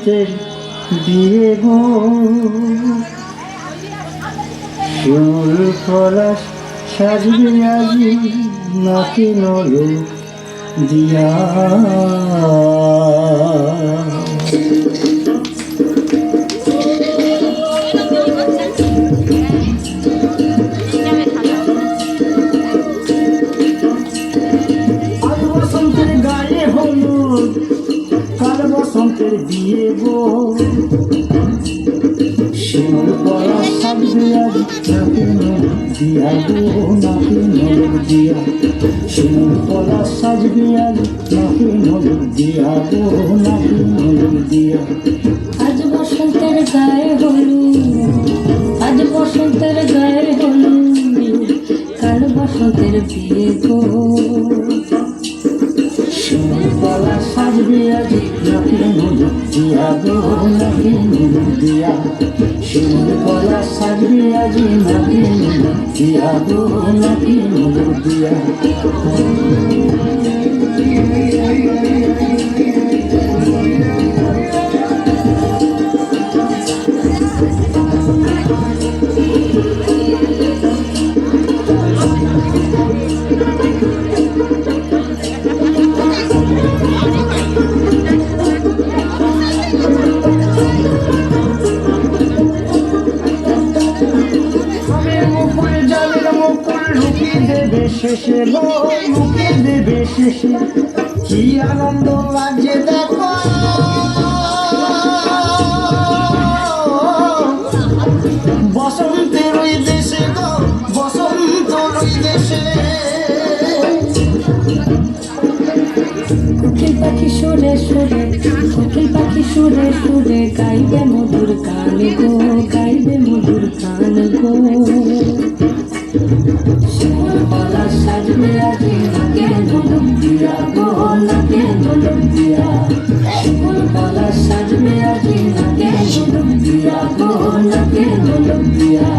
বসন্তের বিয়ে গো, শিমুল পলাশ সাজবে আজি নাকি নলো দিয়া। আজ বসন্তের গায়ে হলুদ, কাল বসন্তের বিয়ে গো, শিমুল পলাশ সাজবে আজি নাকি নলো দিয়া গো, নাকি নলো দিয়া। শিমুল পলাশ সাজবে আজি নাকি নলো দিয়া গো, নাকি নলো দিয়া। আজ বসন্তের গায়ে হলুদ, আজ বসন্তের গায়ে হলুদ, কাল বসন্তের বিয়ে গো। শিমুল পলাশ সাজবে আজি নাকি নলো দিয়া গো, নাকি নলো দিয়া। শিমুল পলাশ সাজবে আজি নাকি নলো দিয়া গো, নাকি নলো দিয়া। শেষে গো মুখে দেবে শেষে, কি আনন্দ লাগছে দেখো বসন্তের ওই দেশে গো, বসন্ত ওই দেশে। কোকিল পাখি সুরে সুরে, কোকিল পাখি সুরে সুরে গাইবে মধুর গান গো, গাইবে মধুর গান গো। শিমুল পলাশ সাজবে আজি নাকে নলো দিয়া গো, নাকে নলো দিয়া। শিমুল পলাশ সাজবে আজি নাকে নলো দিয়া গো, নাকে নলো দিয়া।